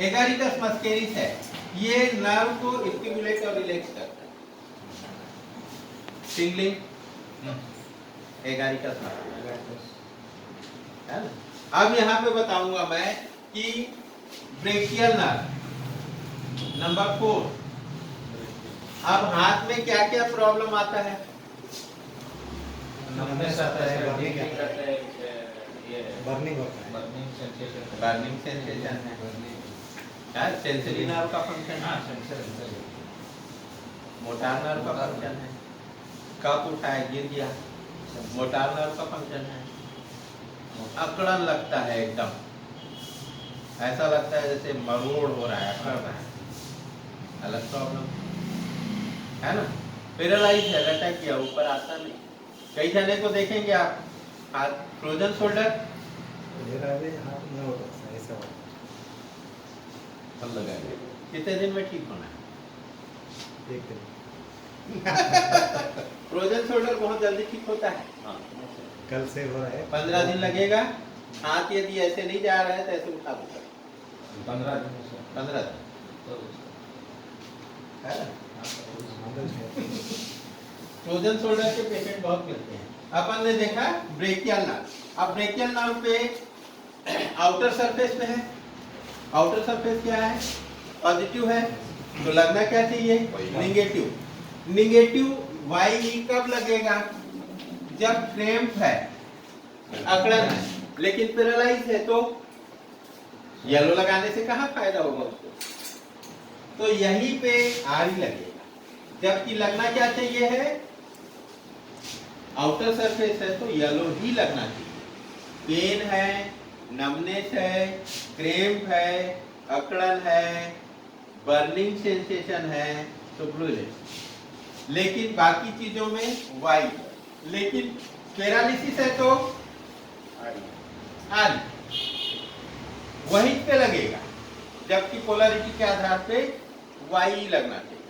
Agaricus मस्केरिस है, ये nerve को स्टिमुलेट और रिलैक्स करता है। टिंगलिंग एगारिकस मस्केरिस है ना। अब यहाँ पे बताऊंगा मैं कि ब्रेकियल नर्व नंबर 4। अब हाथ में क्या क्या प्रॉब्लम आता है? नमनेस आता है, बर्निंग आता है, ये बर्निंग होता है, बर्निंग सेंसेशन, बर्निंग सेंसेशन है, सेंसरी नर्व का फंक्शन है, सेंसर मोटार नर्व का फंक्शन है, कप उठाए गिर गया, मोटार नर्व का फंक्शन है, अकड़न लगता है, एकदम ऐसा लगता है जैसे मरोड़ हो रहा है, अकड़ रहा है, अलग प्रॉब्लम है ना। पैरालाइज है, लटक गया, ऊपर आता नहीं। कई जने को देखेंगे आप, हाथ फ्रोजन शोल्डर मेरा भी हाथ में होता है ऐसा होता हम लगाएंगे, कितने दिन में ठीक होना है? है एक दिन फ्रोजन शोल्डर बहुत जल्दी ठीक होता है, कल से हो रहा है 15 दिन लगेगा। हाथ यदि ऐसे नहीं जा रहा है तो ऐसे उठा दो, 15 दिन से 15 दिन है ना। फ्रोजन शोल्डर के पेशेंट बहुत मिलते हैं। अपन ने देखा ब्रेकियल नर्व। अब ब्रेकियल नर्व पे आउटर सरफेस पे है, आउटर सरफेस क्या है? पॉजिटिव है, तो लगना क्या चाहिए? निगेटिव। निगेटिव वाई कब लगेगा? जब क्रैम्प है, अकड़न है, लेकिन पैरालाइज है तो येलो लगाने से कहाँ फायदा होगा उसको? तो यहीं पे आरी लगेगा, जबकि लगना क्या चाहिए है? आउटर सरफेस है तो येलो ही लगना चाहिए। पेन है, नमनेस है, क्रैम्प है, अकड़न है, बर्निंग सेंसेशन है तो ब्लू है। लेकिन बाकी चीजों में वाइट, लेकिन पैरालिसिस है तो आरी वहीं पे लगेगा, जबकि पोलैरिटी के आधार पे वाई लगना चाहिए।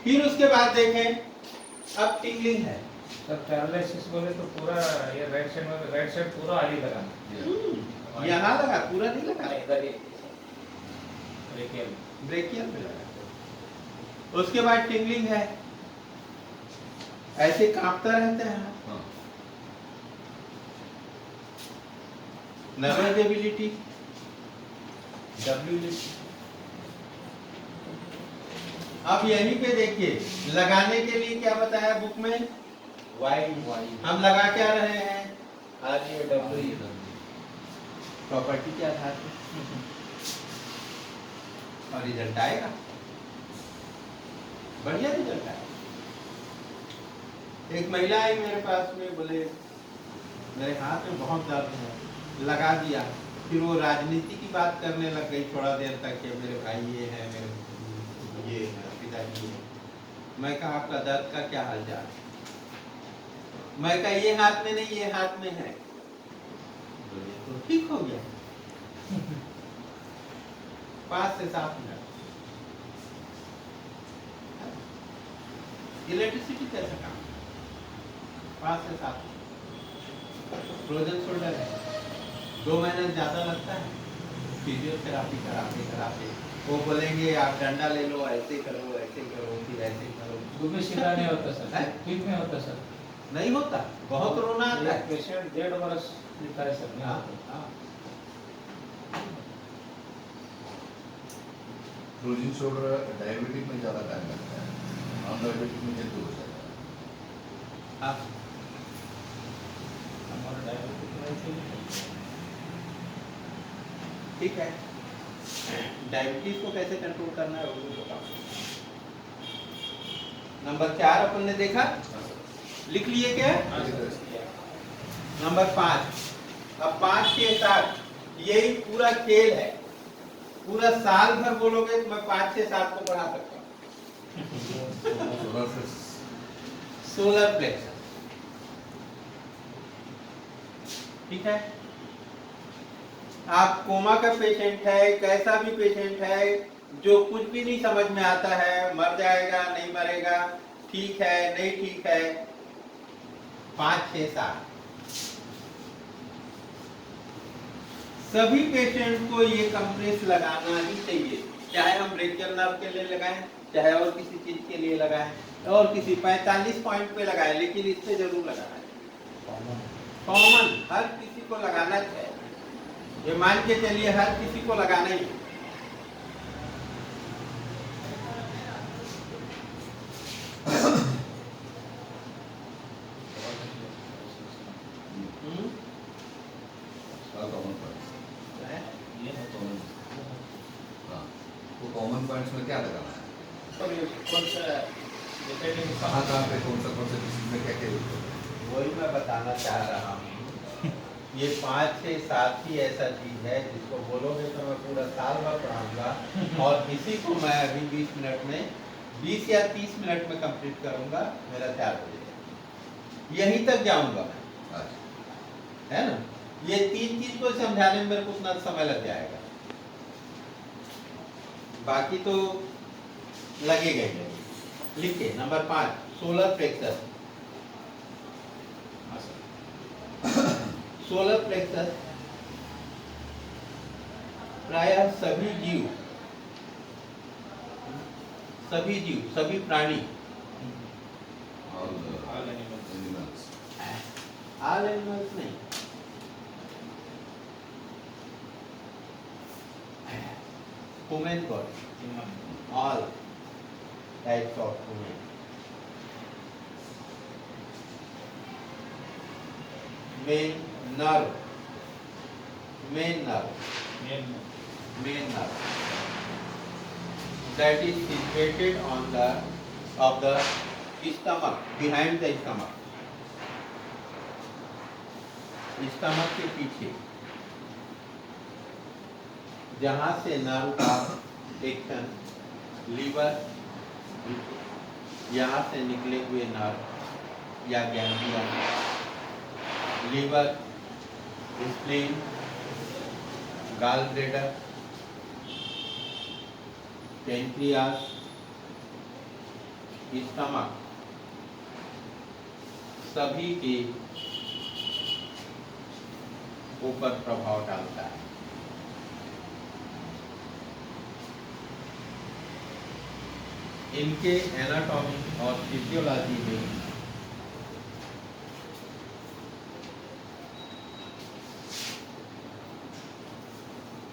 फिर उसके बाद देखें, अब टिंगलिंग है। सर पैरालिसिस बोले तो पूरा ये राइट साइड पूरा आली लगाना, यहाँ लगा, पूरा नहीं लगा, इधर ही ब्रेकियल ब्रेकियल में लगा। उसके बाद टिंगलिंग है, ऐसे कांपता रहता है। नर्वसेबिलिटी डब्ल्यूलिटी। अब यहीं पे देखिए, लगाने के लिए क्या बताया बुक में? वाई। हम लगा क्या रहे हैं? RUW प्रॉपर्टी के आधार पर, और रिजल्ट आएगा, बढ़िया रिजल्ट आएगा। एक महिला आई मेरे पास में, बोले मेरे हाथ में बहुत दर्द है, लगा दिया। फिर वो राजनीति की बात करने लग गई थोड़ा देर तक कि मेरे भाई ये है, मेरे ये है, पिताजी है। मैं कहा आपका दर्द का क्या हालचाल? मैं कहा ये हाथ में नहीं, ये हाथ में है। बोले तो ठीक हो गया। 5 से 7 मिनट। इलेक्ट्रिसिटी कैसा काम? 5 से 7 मिनट। फ्रोजन शोल्डर है, 2 महीने ज्यादा लगता है। फिजियोथेरापी कराते वो बोलेंगे आप डंडा ले लो, ऐसे करो, फिर ऐसे करो। वो भी सीधा नहीं होता सर, ठीक नहीं होता सर, नहीं होता, बहुत रोना आता है। पेशेंट 1.5 वर्ष लिखा है सर। हाँ, हाँ। फ्रोजन शोल्डर डायबिटिक में ज़्यादा टाइम लगता है, नॉन डायबिटिक में जल्दी हो जाता है। हाँ। हमारा डायबिटिक ठीक है, डायबिटीज को कैसे कंट्रोल करना है वो भी बताओ। नंबर 4 अपन ने देखा, लिख लिए क्या? नंबर 5। अब 5 के साथ यही पूरा खेल है, पूरा साल भर बोलोगे तो मैं 5 से 7 को बढ़ा सकता हूँ। सोलर प्लेक्सस, ठीक है। आप कोमा का पेशेंट है, कैसा भी पेशेंट है, जो कुछ भी नहीं समझ में आता है, मर जाएगा नहीं मरेगा, ठीक है नहीं ठीक है, 5 6 7 सभी पेशेंट को ये कंप्रेस लगाना ही चाहिए, चाहे हम ब्रेकियल नर्व के लिए लगाएं, चाहे और किसी चीज के लिए लगाएं, और किसी 45 पॉइंट पे लगाएं, लेकिन इससे जरूर लगाना है। कॉमन हर किसी को लगाना है, ये मान के चलिए हर किसी को लगाना ही है। कॉमन पॉइंट्स, ये कॉमन, हाँ, वो कॉमन पॉइंट्स में क्या लगाना है, और ये कौन सा डिपेंडिंग कहाँ पे कौन सा डिसीज में क्या क्या यूज करना है। वही मैं बताना चाह रहा हूँ। ये 5 से 7 ही ऐसा चीज है जिसको बोलोगे तो मैं पूरा साल भर पढ़ाऊंगा, और इसी को मैं अभी 20 मिनट में, 20 या 30 मिनट में कंप्लीट करूंगा, मेरा 4 बजे यहीं तक जाऊंगा मैं, अच्छा, है ना। ये 3 चीज को समझाने में मेरे को उतना समय लग जाएगा, बाकी तो लगेगा ही। लिखिए number 5 solar plexus. Solar plexus प्रायः सभी जीव, सभी प्राणी, ऑल एनिमल्स, ऑल एनिमल्स नहीं, human body, all types of human, main nerve, that is situated on the of the stomach, behind the stomach, stomach के पीछे, जहाँ से नर्व का एक्शन, लीवर, यहाँ से निकले हुए नर्व या ganglia, liver, spleen, gall bladder, pancreas, stomach, सभी के ऊपर प्रभाव डालता है। इनके एनाटॉमी और फिजियोलॉजी में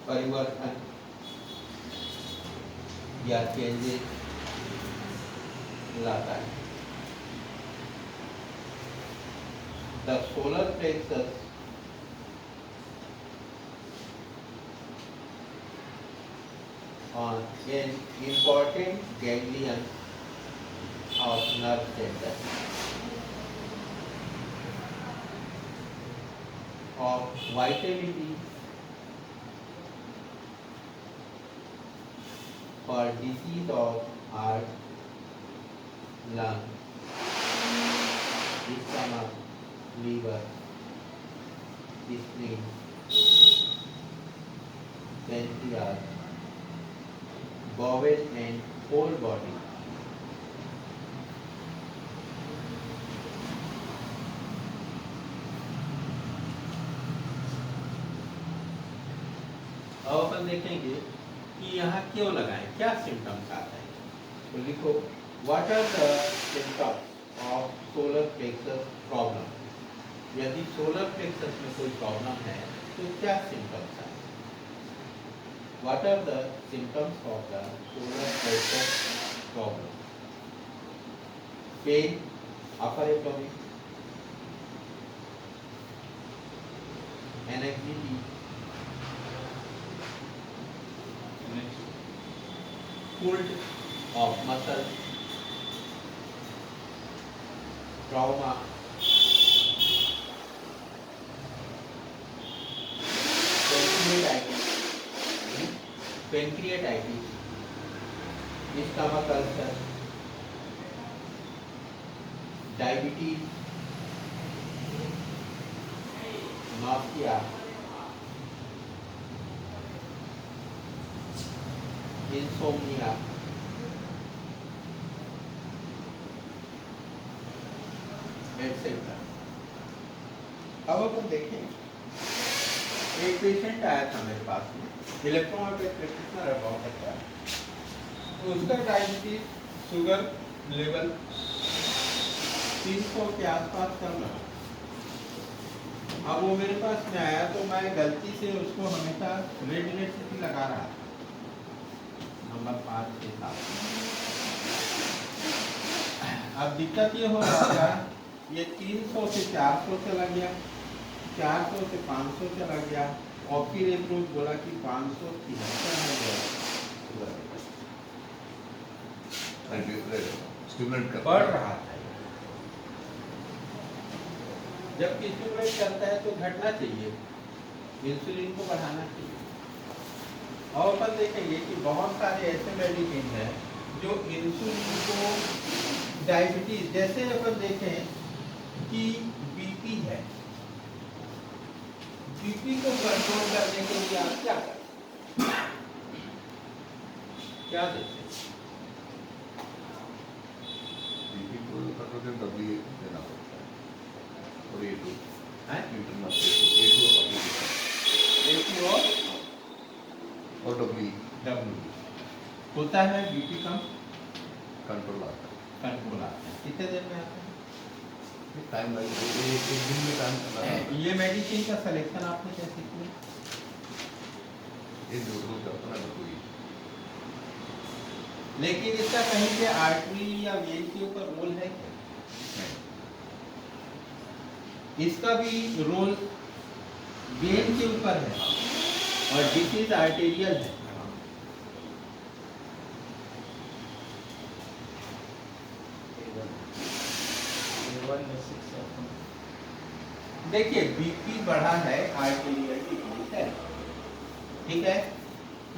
परिवर्तन या चेंजेस लाता है। The solar plexus on an important ganglion of nerve center of vitality for disease of heart, lung, stomach, liver, spleen, pancreas, bowel and whole body. अब अपन देखेंगे कि यहाँ क्यों लगाएं, क्या सिम्टम्स आते हैं। तो लिखो, what are the symptoms of solar plexus problem. यदि सोलर प्लेक्सस में कोई प्रॉब्लम है तो क्या सिम्टम्स आए। What are the symptoms of the solar plexus problem? Pain, upper abdomen, anxiety, pulled of muscle, trauma, pancreatitis, stomach ulcer, diabetes, nausea, insomnia, etc. अब अपन देखें एक पेशेंट आया था मेरे पास में, इलेक्ट्रोमायोपेथ प्रैक्टिशनर है, बहुत अच्छा है। तो उसका डायबिटीज शुगर लेवल 300 के आसपास चल रहा। अब वो मेरे पास में आया तो मैं गलती से उसको हमेशा रेड इलेक्ट्रिसिटी लगा रहा था, नंबर 5 के साथ। अब दिक्कत ये हो रहा था, ये 300 से 400 चला गया, 400 से 500 चला गया, और फिर एक रोज बोला कि 573 हो गया। स्टिमुलेट कर बढ़ रहा था। जब स्टिमुलेट करता है तो घटना चाहिए, इंसुलिन को बढ़ाना चाहिए। और अपन देखेंगे कि बहुत सारे ऐसे मेडिसिन हैं जो इंसुलिन को, डायबिटीज, जैसे अपन देखें कि बीपी है, बीपी को कंट्रोल करने के लिए आप क्या करें, क्या देते हैं? बीपी को कंट्रोल करने देना पड़ता है, और A2 हैं? इंटरनल एक और W डब्ल्यू होता है, बीपी कम कंट्रोल आता कंट्रोल आता है। कितने देर में आता है? है। टाइम लगेगा, एक दिन में टाइम लगता है। ये मेडिसिन का सिलेक्शन आपने कैसे किया? ये डॉक्टर करता है कोई। लेकिन इसका कहीं पे आर्टरी या वेन के ऊपर रोल है क्या? इसका भी रोल वेन के ऊपर है, और डिसीज आर्टेरियल है। देखिए बीपी बढ़ा है, आर्टेरियल डिसीज है, ठीक है।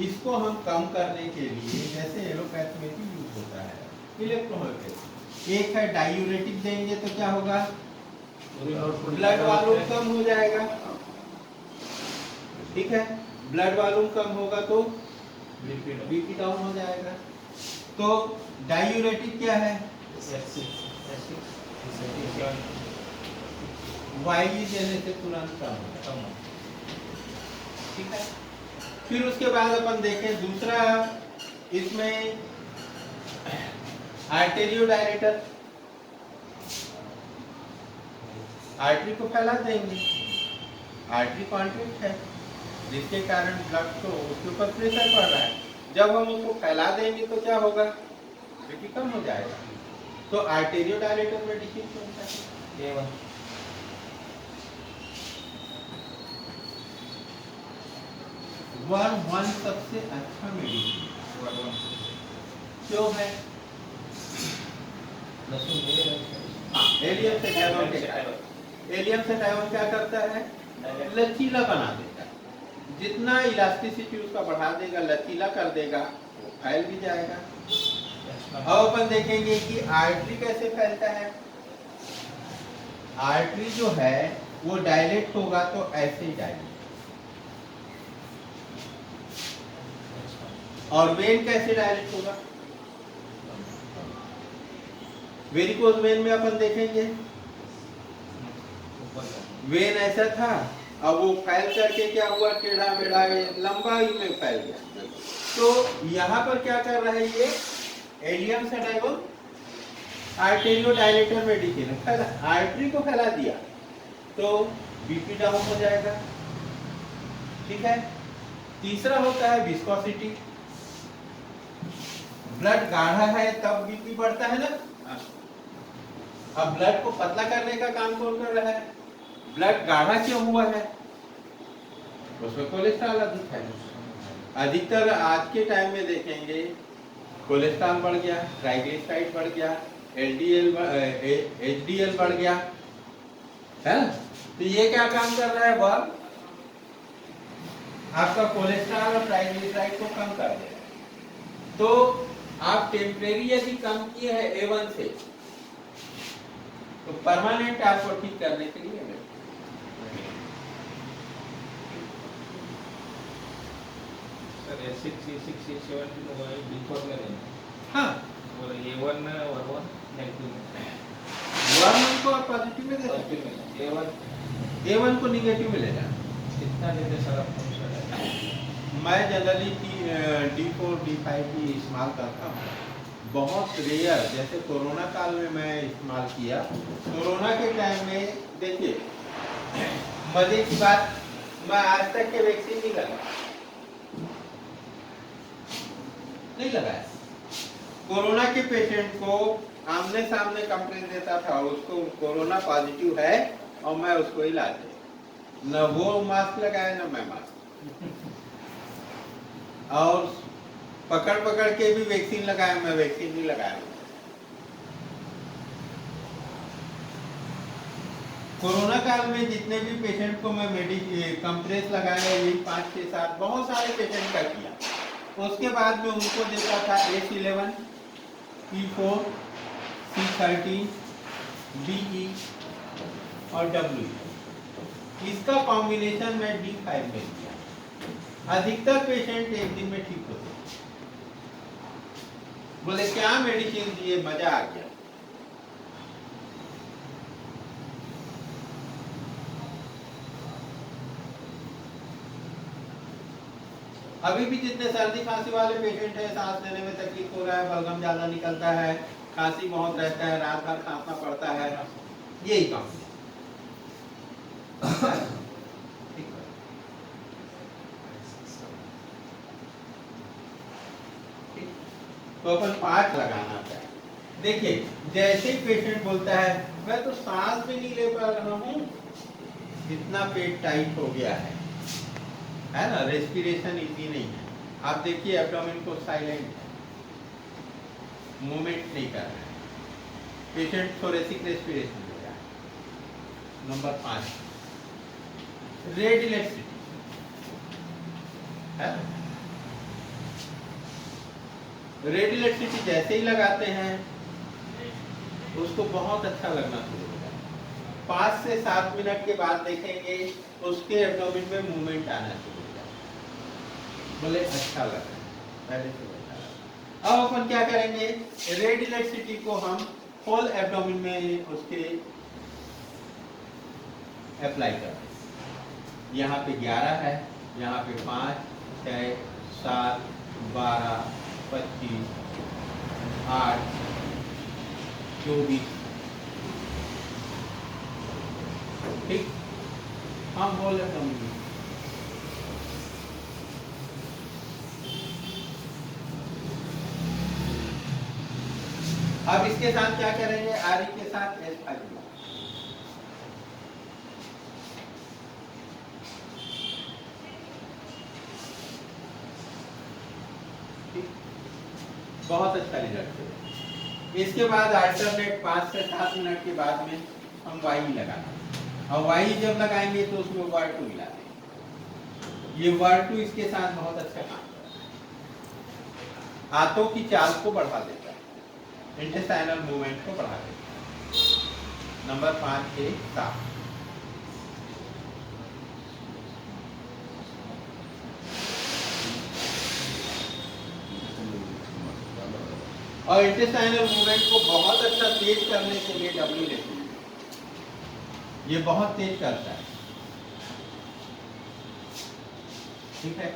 इसको हम कम करने के लिए जैसे एलोपैथ में भी यूज होता है, इलेक्ट्रोमायोपेथ। एक है डायूरेटिक देंगे तो क्या होगा, ब्लड वॉल्यूम कम हो जाएगा, ठीक है। ब्लड वॉल्यूम कम होगा तो बीपी डाउन हो जाएगा। तो डायूरेटिक क्या है, वाई देने से तुरंत कम होगा, ठीक है। फिर उसके बाद अपन देखें दूसरा, इसमें आर्टेरियोडायलेटर, आर्टरी को फैला देंगे, आर्टरी कॉन्ट्रैक्ट है जिसके कारण ब्लड को उसके ऊपर प्रेशर पड़ रहा है। जब हम उसको फैला देंगे तो क्या होगा, बीपी कम हो जाएगा। तो आर्टेरियोडायलेटर मेडिसिन कौन सा है? वन सबसे अच्छा मेडिसिन क्यों है? एलियम से डायवन के, एलियम से डायवन क्या करता है, लचीला बना देगा, जितना इलास्टिसिटी उसका बढ़ा देगा, लचीला कर देगा, वो फैल भी जाएगा। अब अपन देखेंगे कि आर्टरी कैसे फैलता है। आर्टरी जो है वो डायलेट होगा तो ऐसे ही डायलेट, और वेन कैसे डायलेट होगा, वेरिकोज वेन में अपन देखेंगे वेन ऐसा था, अब वो फैल करके क्या हुआ, टेढ़ा मेढ़ा लंबाई में फैल गया। तो यहाँ पर क्या कर रहा है, ये एलियम से डायवन आर्टेरियोडायलेटर मेडिसिन आर्टरी को फैला दिया तो बीपी डाउन हो जाएगा, ठीक है। तीसरा होता है विस्कोसिटी, ब्लड गाढ़ा है तब बीपी बढ़ता है ना। अब ब्लड को पतला करने का काम कौन कर रहा है, ब्लड गाढ़ा क्यों हुआ है, उसमें कोलेस्ट्रॉल अधिक है। अधिकतर आज के टाइम में देखेंगे कोलेस्ट्रॉल बढ़ गया, ट्राइग्लिसराइड बढ़ गया, एचडीएल बढ़ गया है। तो ये क्या काम कर रहा है, वह आपका कोलेस्ट्रॉल और ट्राइग्लिसराइड को कम कर देगा। तो आप टेम्परेरी यदि कम किए हैं A1 से, तो परमानेंट आपको ठीक करने के लिए सर ये 6 बिफोर में नहीं, हाँ और A1 नेगेटिव में, 1 को आप पॉजिटिव में दे सकते हैं, A1 को निगेटिव मिलेगा। कितना देते सर आप कौन सा है? मैं जनरली D4 D5 की इस्तेमाल करता हूँ। बहुत रेयर, जैसे कोरोना काल में मैं इस्तेमाल किया। कोरोना के टाइम में देखिए मजे की बात, मैं आज तक के वैक्सीन नहीं लगाया। कोरोना के पेशेंट को आमने सामने कंप्लेन देता था, उसको कोरोना पॉजिटिव है और मैं उसको इलाज दे, न वो मास्क लगाया न मैं मास्क, और पकड़ पकड़ के भी वैक्सीन लगाया, मैं वैक्सीन नहीं लगाया। कोरोना काल में जितने भी पेशेंट को मैं कंप्रेस लगाया, यही 5 6 7 बहुत सारे पेशेंट का किया। उसके बाद में उनको देता था H11, P4, C13, DE और WE। इसका कॉम्बिनेशन मैं D5 में किया। अधिकतर पेशेंट एक दिन में ठीक होते। बोले क्या मेडिसिन दिए, मजा आ गया। अभी भी जितने सर्दी खांसी वाले पेशेंट हैं, सांस लेने में तकलीफ हो रहा है, बलगम ज्यादा निकलता है, खांसी बहुत रहता है, रात भर खांसना पड़ता है, यही काम। तो अपन 5 लगाना चाहिए। देखिए जैसे ही पेशेंट बोलता है मैं तो सांस भी नहीं ले पा रहा हूँ, इतना पेट टाइट हो गया है ना, रेस्पिरेशन इजी नहीं है। आप देखिए एब्डोमेन को साइलेंट है, मूवमेंट नहीं कर रहा है, पेशेंट थोरेसिक रेस्पिरेशन हो रहा है। नंबर 5 रेड इलेक्ट्रिसिटी है। रेड इलेक्ट्रिसिटी जैसे ही लगाते हैं उसको बहुत अच्छा लगना शुरू होता है। 5 से 7 मिनट के बाद देखेंगे उसके एब्डोमेन में मूवमेंट आना शुरू हो जाएगा, बोले अच्छा लग रहा है, पहले से अच्छा लगा। अब अपन क्या करेंगे, रेड इलेक्ट्रिसिटी को हम होल एब्डोमेन में उसके अप्लाई करें। यहाँ पे 11 है, यहाँ पे 5 6 7 12 25 8 24, ठीक। हम बोले समझिए अब इसके साथ क्या करेंगे, आर के साथ S5 बहुत अच्छा रिजल्ट है। इसके बाद अल्टरनेट 5 से 7 मिनट के बाद में हम वाई लगाते, और वाई जब लगाएंगे तो उसमें वार2 मिला देंगे। ये वार2 इसके साथ बहुत अच्छा काम करता है, हाथों की चाल को बढ़ा देता है, इंटेस्टाइनल मूवमेंट को बढ़ा देता है। नंबर 5 के 7 और इंटेस्टाइनल मूवमेंट को बहुत अच्छा तेज करने के लिए W लेते हैं, ये बहुत तेज करता है, ठीक है।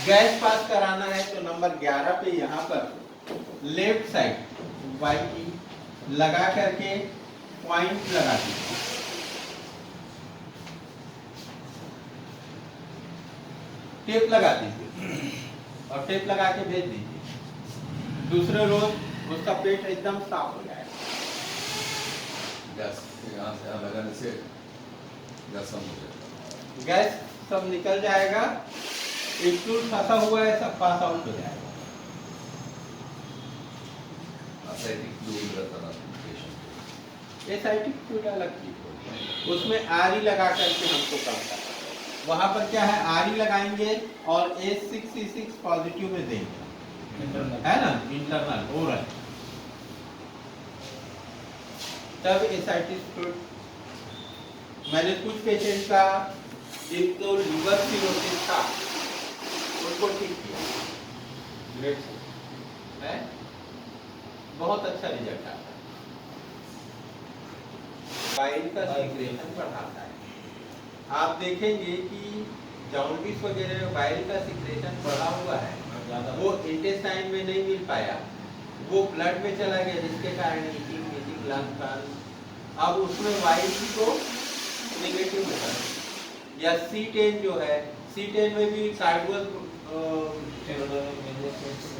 गैस पास कराना है तो नंबर 11 पे यहाँ पर लेफ्ट साइड वाई लगा करके पॉइंट लगा दीजिए, टेप लगा दीजिए और टेप लगा के भेज दीजिए। दूसरे रोज उसका पेट एकदम साफ हो जाएगा। गैस यहाँ से यहाँ लगाने से गैस कम हो जाएगा, गैस सब निकल जाएगा, एक फ्लूइड फंसा हुआ है सब पास आउट हो जाएगा। एसाइटिक फ्लूइड रहता ना पेशेंट, एसाइटिक फ्लूइड अलग चीज होती है, उसमें आरी लगा करके हमको काम करना है। वहां पर क्या है, आरी लगाएंगे और H6C6 पॉजिटिव में देंगे, है ना, इंटरनल ओरल, तब एसाइटिस फ्लूइड। मैंने कुछ पेशेंट का जिनको लीवर सिरोसिस था उनको ठीक किया, ग्रेट है, बहुत अच्छा रिजल्ट आता है। फाइल का सीक्रेशन बढ़ाता है, आप देखेंगे कि जॉन्डिस वगैरह में बाइल का सिक्रेशन बढ़ा हुआ है, वो इंटेस्टाइन में नहीं मिल पाया, वो ब्लड में चला गया, जिसके कारण ईटिंग लंग अब उसमें वाइल को नेगेटिव होता है। या C10 जो है, C10 में भी कार्डियो,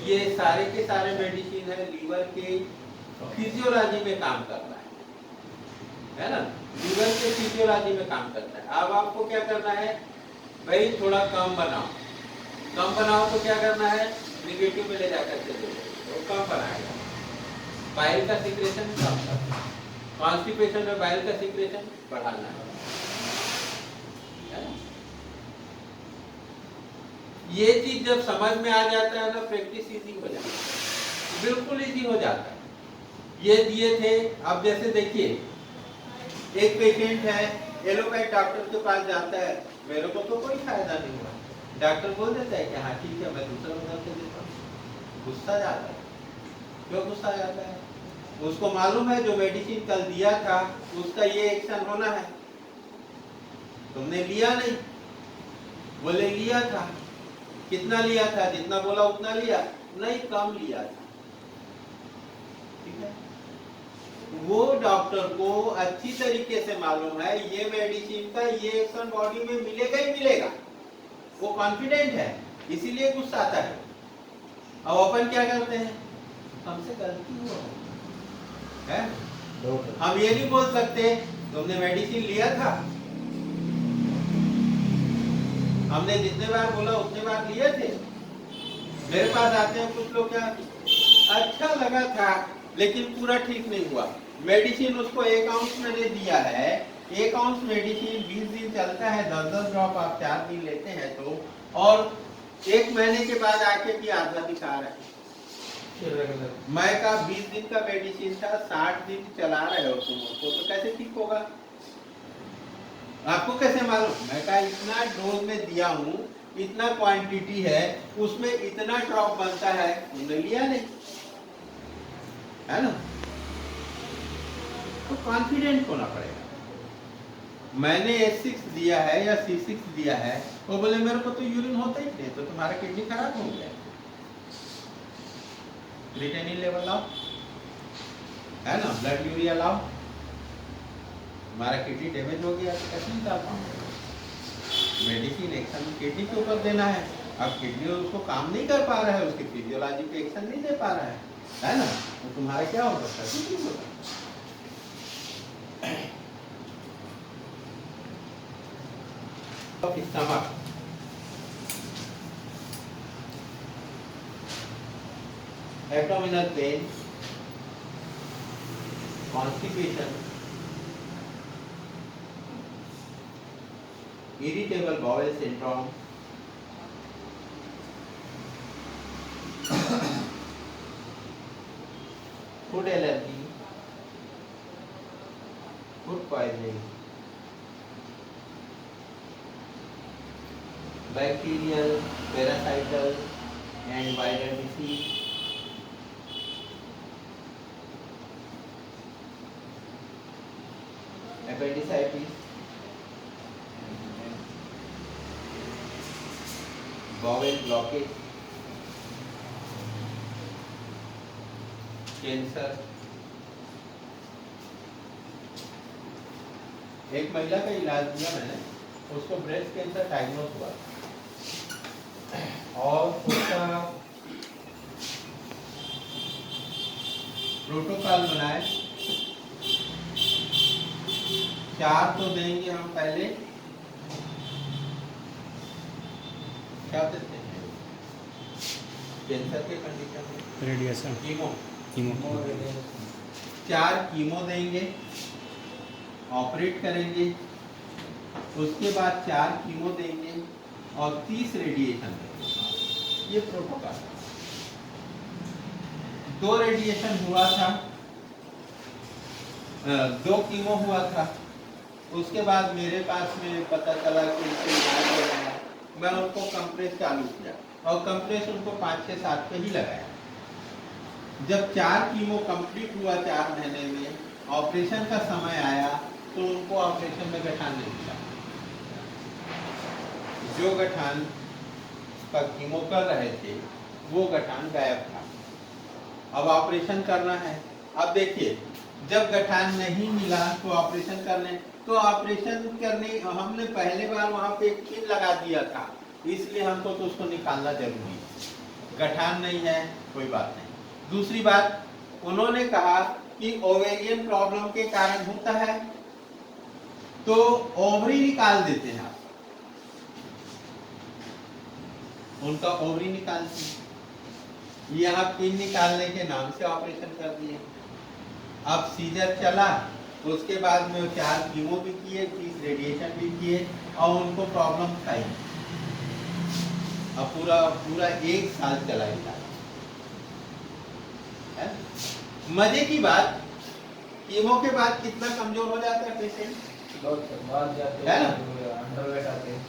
ये सारे के सारे मेडिसिन है लीवर के फिजियोलॉजी में काम करता है ना, लीवर के फिजियोलॉजी में काम करता है। अब आपको क्या करना है भाई, थोड़ा कम बनाओ तो क्या करना है, निगेटिव में ले जाकर के दो, तो कम बनाएगा, बाइल का सिक्रेशन कम करना है। कॉन्स्टिपेशन में बाइल का सिक्रेशन बढ़ाना है ना? ये चीज जब समझ में आ जाता है ना, प्रैक्टिस इजी हो जाता है, बिल्कुल इजी हो जाता है। ये दिए थे। अब जैसे देखिए, एक पेशेंट है, एलोपैथ डॉक्टर के पास जाता है, मेरे को तो कोई फायदा नहीं हुआ, डॉक्टर बोल देता है कि हाँ ठीक है, मैं दूसरा बदल के देता हूँ। गुस्सा जाता है। क्यों गुस्सा जाता है? उसको मालूम है जो मेडिसिन कल दिया था उसका ये एक्शन होना है, तुमने लिया नहीं, बोले लिया था, कितना लिया था, जितना बोला उतना लिया नहीं, कम लिया था, ठीक है। वो डॉक्टर को अच्छी तरीके से मालूम है ये मेडिसिन का ये एक्शन बॉडी में मिलेगा ही मिलेगा, वो कॉन्फिडेंट है, इसीलिए गुस्सा आता है। अब अपन क्या करते हैं, हमसे गलती हुआ है, हम ये नहीं बोल सकते तुमने मेडिसिन लिया था, हमने जितने बार बोला उतने बार लिए थे। मेरे पास आते हैं कुछ लोग, क्या अच्छा लगा था लेकिन पूरा ठीक नहीं हुआ, मेडिसिन उसको 1 आउंस मैंने दिया है, 1 आउंस मेडिसिन 20 दिन चलता है, 10-10 ड्रॉप आप 4 दिन लेते हैं तो, और 1 महीने के बाद आके भी आधा दिखा रहा है। मैं का 20 दिन का मेडिसिन था, 60 दिन चला रहे हो तुम उसको, तो कैसे ठीक होगा? आपको कैसे मालूम? मैं कहा इतना डोज में दिया हूँ, इतना क्वांटिटी है, उसमें इतना ड्रॉप बनता है, तुमने लिया नहीं, है ना? तो कॉन्फिडेंट होना पड़ेगा। मैंने S6 दिया है या C6 दिया है, वो बोले मेरे को तो यूरिन होता ही नहीं, तो तुम्हारा किडनी खराब हो गया, क्रिएटिनिन लेवल लाओ, है ना, ब्लड यूरिया लाओ, हमारा किडनी डैमेज हो गया तो कैसे निकाल पाऊंगा? मेडिसिन एक्शन किडनी के ऊपर देना है, अब किडनी उसको काम नहीं कर पा रहा है, उसकी फिजियोलॉजी पे एक्शन नहीं दे पा रहा है ना, तो तुम्हारा क्या होगा? कुछ नहीं होगा। Stomach, abdominal pain, constipation, irritable bowel syndrome, food allergy, food poisoning, bacterial, parasital and viral disease, appendicitis, bowel blockage, cancer. एक महिला का इलाज दिया मैंने, उसको ब्रेस्ट कैंसर डायग्नोज हुआ और उसका प्रोटोकॉल बनाए, 4 तो देंगे हम पहले, क्या देते हैं कैंसर के कंडीशन में, रेडिएशन, कीमो, 4 कीमो देंगे, ऑपरेट करेंगे, उसके बाद 4 कीमो देंगे और 30 रेडिएशन देंगे। ये प्रोटोकॉल। 2 रेडिएशन हुआ था, 2 कीमो हुआ था, उसके बाद मेरे पास में पता चला कि इससे इलाज हो रहा है, मैं उनको कंप्रेस चालू किया और कंप्रेस उनको 5-6-7 पे ही लगाया। जब 4 कीमो कंप्लीट हुआ 4 महीने में, ऑपरेशन का समय आया तो उनको ऑपरेशन में बैठाने दिया। जो गठान का कीमो कर रहे थे वो गठान गायब था। अब ऑपरेशन करना है। अब देखिए, जब गठान नहीं मिला तो ऑपरेशन करने हमने पहले बार वहां पे एक पिन लगा दिया था, इसलिए हमको तो उसको निकालना जरूरी है। गठान नहीं है, कोई बात नहीं। दूसरी बात, उन्होंने कहा कि ओवेरियन प्रॉब्लम के कारण होता है, तो ओवरी निकाल देते हैं आप, उनका ओवरी निकालते हैं। यहाँ पिन निकालने के नाम से ऑपरेशन कर दिए। अब सीजर चला, उसके बाद में 4 कीमो भी किए, 30 रेडिएशन भी किए और उनको प्रॉब्लम आई। अब पूरा 1 साल चला इलाज। मजे की बात, कीमो के बाद कितना कमजोर हो जाता है पेशेंट, बहुत जाते है ना? अंडरवेट आते हैं।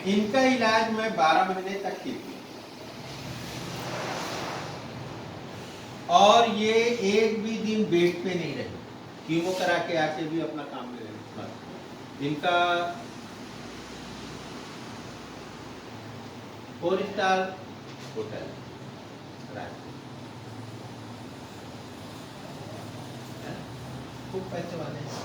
इनका इलाज मैं 12 महीने तक की थी और ये एक भी दिन बेड पे नहीं रहे, कीमो करा के आके भी अपना काम ले रहे। इनका 4 स्टार होटल खूब पैसे वाले हैं।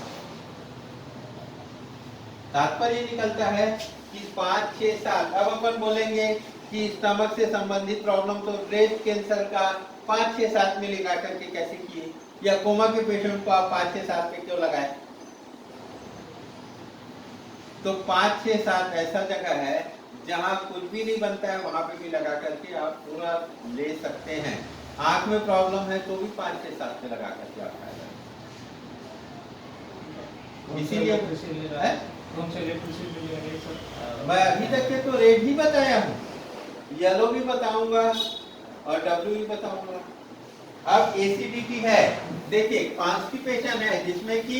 तात्पर्य निकलता है कि 5-6 साल, अब अपन बोलेंगे कि स्टमक से संबंधित प्रॉब्लम तो ब्रेस्ट कैंसर का 5-6 साल में लगा करके कैसे किए, या कोमा के पेशेंट को आप 5-6 साल में क्यों लगाए? तो 5-6 साल ऐसा जगह है जहां कुछ भी नहीं बनता है, वहां पे भी लगा करके आप पूरा ले सकते हैं। आंख में प्रॉब्लम है तो भी 5-6 साल में लगा करके आप फायदा। इसीलिए मैं अभी तक के तो रेट ही बताया हूँ, येलो भी बताऊंगा और डब्ल्यू भी बताऊंगा। अब एसिडिटी है, देखिए कॉन्स्टिपेशन है जिसमें कि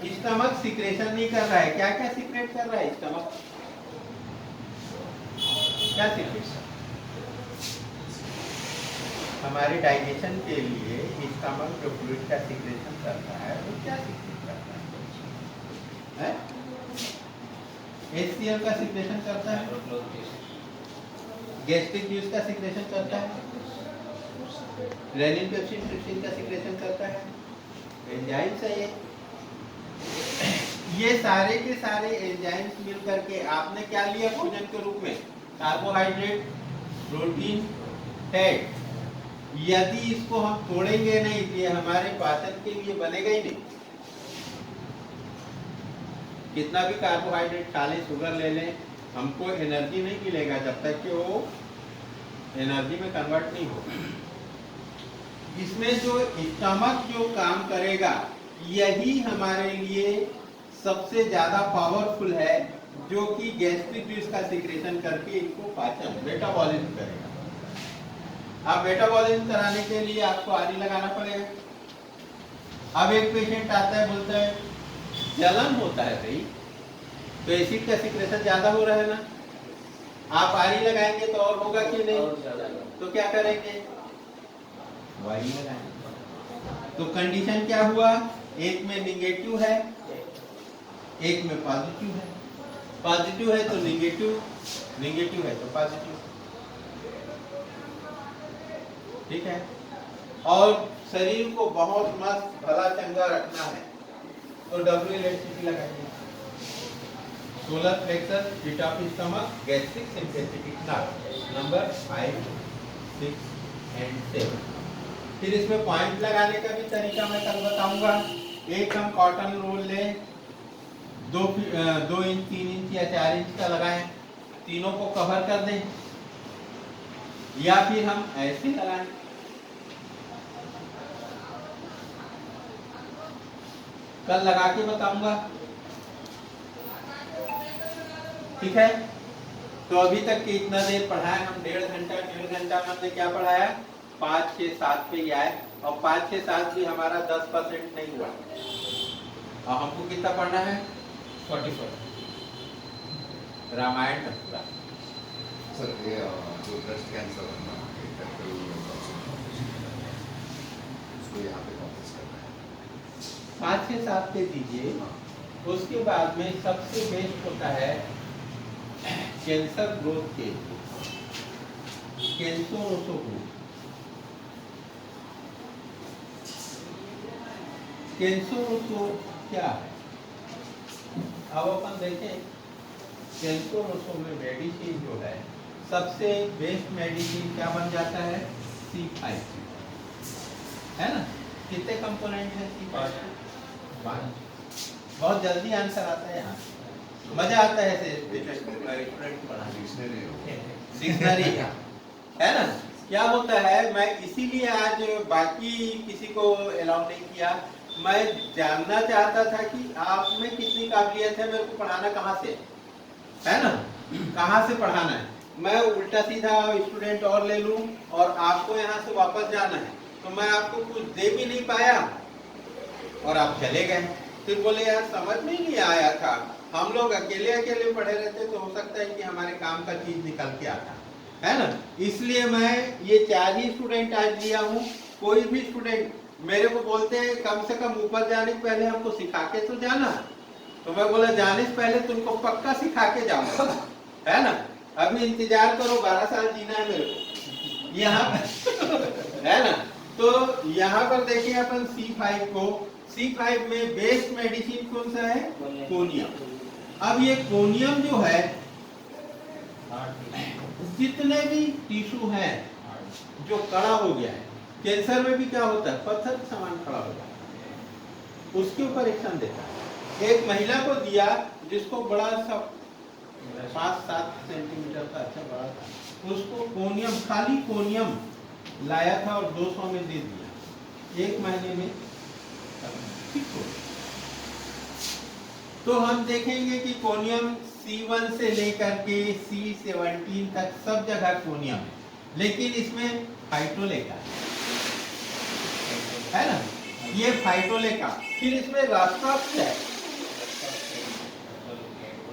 स्टमक सिक्रेशन नहीं कर रहा है। क्या क्या सिक्रेट कर रहा है स्टमक? क्या सिक्रेशन? हमारे डाइजेशन के लिए स्टमक जो फ्लूइड का सिक्रेशन करता है वो क्या सिक्रेट करता है? HCl का सिक्रेशन करता है, गैस्ट्रिक जूस का सिक्रेशन करता है, रेनिन पेप्सिन ट्रिप्सिन का सिक्रेशन करता है, एंजाइम्स है ये सारे के सारे एंजाइम्स मिल करके आपने क्या लिया भोजन के रूप में? Carbohydrate, protein, fat. यदि इसको हम तोड़ेंगे नहीं तो ये हमारे पाचन के लिए बनेगा ही नहीं। कितना भी कार्बोहाइड्रेट खा लें, शुगर ले लें, हमको एनर्जी नहीं मिलेगा जब तक कि वो एनर्जी में कन्वर्ट नहीं होगा। इसमें जो स्टमक जो काम करेगा यही हमारे लिए सबसे ज्यादा पावरफुल है, जो कि गैस्ट्रिक जूस का सिक्रेशन करके इनको पाचन मेटाबॉलिज्म करेगा। अब मेटाबॉलिज्म कराने के लिए आपको आरी लगाना पड़ेगा। अब एक पेशेंट आता है, बोलता है जलन होता है भाई, तो एसिड का सिक्रेशन ज्यादा हो रहा है ना, आप आरी लगाएंगे तो और होगा कि नहीं? तो क्या करेंगे? वाई लगाएंगे। तो कंडीशन क्या हुआ? एक में निगेटिव है, एक में पॉजिटिव है। पॉजिटिव है तो निगेटिव, निगेटिव है तो पॉजिटिव। ठीक है। और शरीर को बहुत मस्त भला चंगा रखना है तो WLHCP लगाइए। Solar plexus, pit of stomach, gastric sympathetic nerve, number 5, 6 and 7। फिर इसमें पॉइंट लगाने का भी तरीका मैं कल बताऊंगा। एक हम कॉटन रोल लें, 2 इंच, 3 इंच या 4 इंच का लगाएं, तीनों को कवर कर दें, या फिर हम ऐसे लगाएं। कल लगा के बताऊंगा। ठीक है। तो अभी तक के इतना देर पढ़ाया हम, 1.5 घंटा में हमने क्या पढ़ाया? 5, 6, 7 पे ही आए, और 5, 6, 7 भी हमारा 10% नहीं हुआ। और हमको कितना पढ़ना है? 44 रामायण का पूरा। सर ये जो ब्रेस्ट कैंसर है ना, उसको यहाँ पे कॉम्प्लेक्स करना है। 5, 6, 7 पे दीजिए। उसके बाद में सबसे बेस्ट होता है कैंसर ग्रोथ के कैंसरोसोग्रुप। कैंसरोसो क्या है? अब अपन देखें कैंसरोसो में मेडिसिन जो है सबसे बेस्ट मेडिसिन क्या बन जाता है? C5 है ना। कितने कंपोनेंट है C5? बहुत जल्दी आंसर आता है यहाँ, मजा आता है ऐसे स्टूडेंट पढ़ाने। डिक्शनरी हो डिक्शनरी है ना। क्या होता है, मैं इसीलिए आज बाकी किसी को अलाउ नहीं किया। मैं जानना चाहता था कि आप में कितनी काबिलियत है, मेरे को पढ़ाना कहाँ से है ना, कहाँ से पढ़ाना है। मैं उल्टा सीधा स्टूडेंट और ले लूं और आपको यहाँ से वापस जाना है, तो मैं आपको कुछ दे भी नहीं पाया और आप चले गए। फिर बोले यार समझ में ही नहीं आया था, हम लोग अकेले अकेले पढ़े रहते तो हो सकता है कि हमारे काम का चीज निकल के आता है ना। इसलिए मैं ये 4 ही स्टूडेंट आज लिया हूँ। कोई भी स्टूडेंट मेरे को बोलते हैं कम से कम ऊपर जाने से पहले हमको सिखा के तो जाना, तो मैं बोला जाने से पहले तुमको पक्का सिखा के जाऊंगा, है ना। अभी इंतजार करो, 12 साल जीना है मेरे को यहाँ है ना। तो यहाँ पर देखिए अपन C5 को, C5 में बेस्ट मेडिसिन कौन सा है? कोनियम। अब ये कोनियम जो है, जितने भी टिश्यू हैं जो कड़ा हो गया है, कैंसर में भी क्या होता है, पत्थर समान खड़ा हो जाता है, उसके ऊपर एक्शन देता है। एक महिला को दिया जिसको बड़ा सा 5-7 सेंटीमीटर का अच्छा बड़ा था, उसको कोनियम, खाली कोनियम लाया था और 200 में दे दिया, 1 महीने में ठीक हो। तो हम देखेंगे कि कोनियम C1 से लेकर के C17 तक सब जगह कोनियम है, लेकिन इसमें फाइटोलेका है ना, ये फाइटोलेका। फिर इसमें रास्टॉक्स है,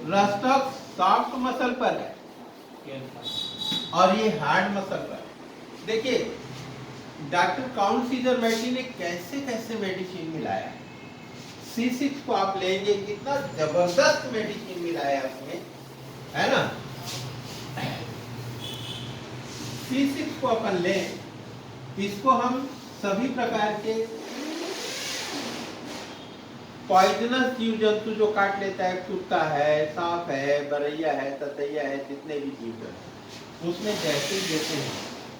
रास्टॉक्स सॉफ्ट मसल पर है और ये हार्ड मसल पर है। देखिए डॉक्टर काउंट सीजर मैटी ने कैसे कैसे मेडिसिन मिलाया है। C6 को आप लेंगे, कितना जबरदस्त मेडिसिन मिलाया है उसमें, है ना। C6 को अपन लें, इसको हम सभी प्रकार के पॉइजनस जीव जंतु जो काट लेता है, कुत्ता है, सांप है, बरैया है, ततैया है, जितने भी जीव जंतु उसमें जैसे ही देते हैं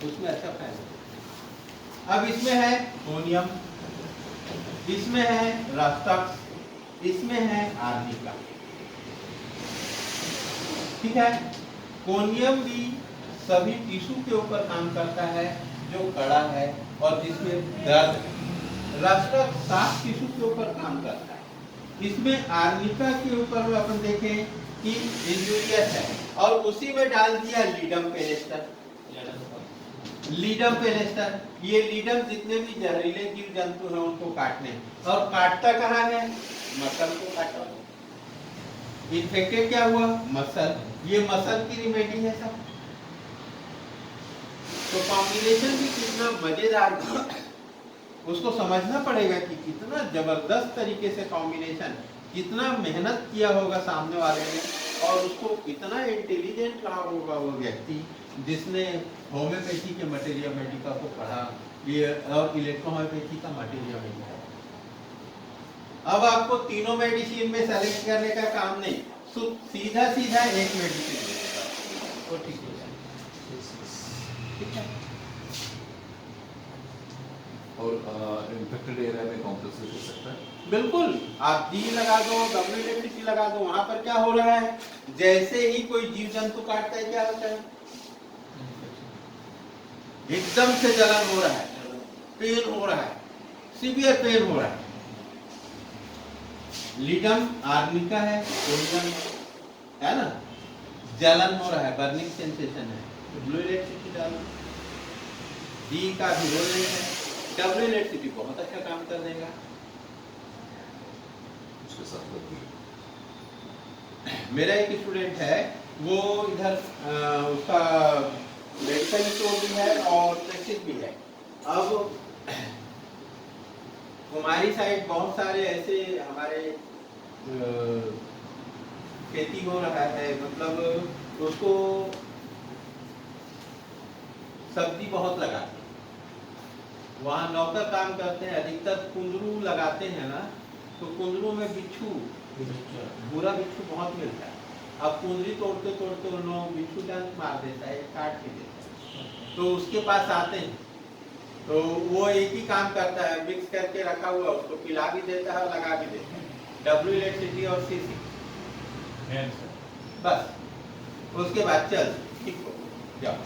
उसमें अच्छा फायदा। अब इसमें है कोनियम, इसमें है रास्टॉक्स, इसमें है आर्निका, ठीक है। कोनियम भी सभी टिश्यू के ऊपर काम करता है जो कड़ा है और जिसमें दर्द है। रास्टॉक्स साफ टिश्यू के ऊपर काम करता है। इसमें आर्निका के ऊपर अपन देखें कि इंजुरियस है और उसी में डाल दिया लीडम पेलेस्टर। लीडम पेलेस्टर, ये लीडम जितने भी जहरीले जीव जंतु हैं उनको काटने, और काटता कहाँ है? मसल को काटा। इन्फेक्टेड क्या हुआ? मसल। ये मसल की रिमेडी है सब। तो कॉम्बिनेशन भी कितना मजेदार किया, उसको समझना पड़ेगा कि कितना जबरदस्त तरीके से कॉम्बिनेशन, कितना मेहनत किया होगा सामने वाले ने, और उसको कितना इंटेलिजेंट रहा होगा वो व्यक्ति जिसने होम्योपैथी के मटेरियल मेडिका को पढ़ा, ये और इलेक्ट्रोहोम्योपैथी का मटेरियल मेडिका। अब आपको तीनों मेडिसिन में सेलेक्ट करने का काम नहीं, सीधा सीधा एक मेडिसिन तो ठीक है। और इन्फेक्टेड एरिया में कॉम्प्लेक्स हो सकता है। बिल्कुल, आप जी लगा दो, WFTC लगा दो, वहां पर क्या हो रहा है? जैसे ही कोई जीव जंतु काटता है क्या होता है? एकदम से जलन हो रहा है, पेन हो रहा है, सीवियर पेन हो रहा है। लीडम आर्निका है, कोनियम है ना, जलन हो रहा है, बर्निंग सेंसेशन है, तो ब्लू इलेक्ट्रिसिटी डालो। जी का भी रोल नहीं है, डब्ल्यू इलेक्ट्रिसिटी बहुत अच्छा काम कर देगा। उसके साथ मेरा एक स्टूडेंट है, वो इधर उसका मेडिकल स्टोर भी है और प्रैक्टिस भी है। अब हमारी साइड बहुत सारे ऐसे हमारे खेती हो रहा है, मतलब उसको सब्जी बहुत लगाते हैं, वहाँ नौकर काम करते हैं, अधिकतर कुंदरू लगाते हैं ना, तो कुंदरू में बिच्छू, बुरा बिच्छू बहुत मिलता है। अब कुंदरी तोड़ते तोड़ते उन लोग बिच्छू डंक मार देता है, काट के देता है, तो उसके पास आते हैं, तो वो एक ही काम करता है, मिक्स करके रखा हुआ उसको पिला भी देता है और लगा भी देता है, WLHCT और CC, बस उसके बाद चल ठीक हो जाओ।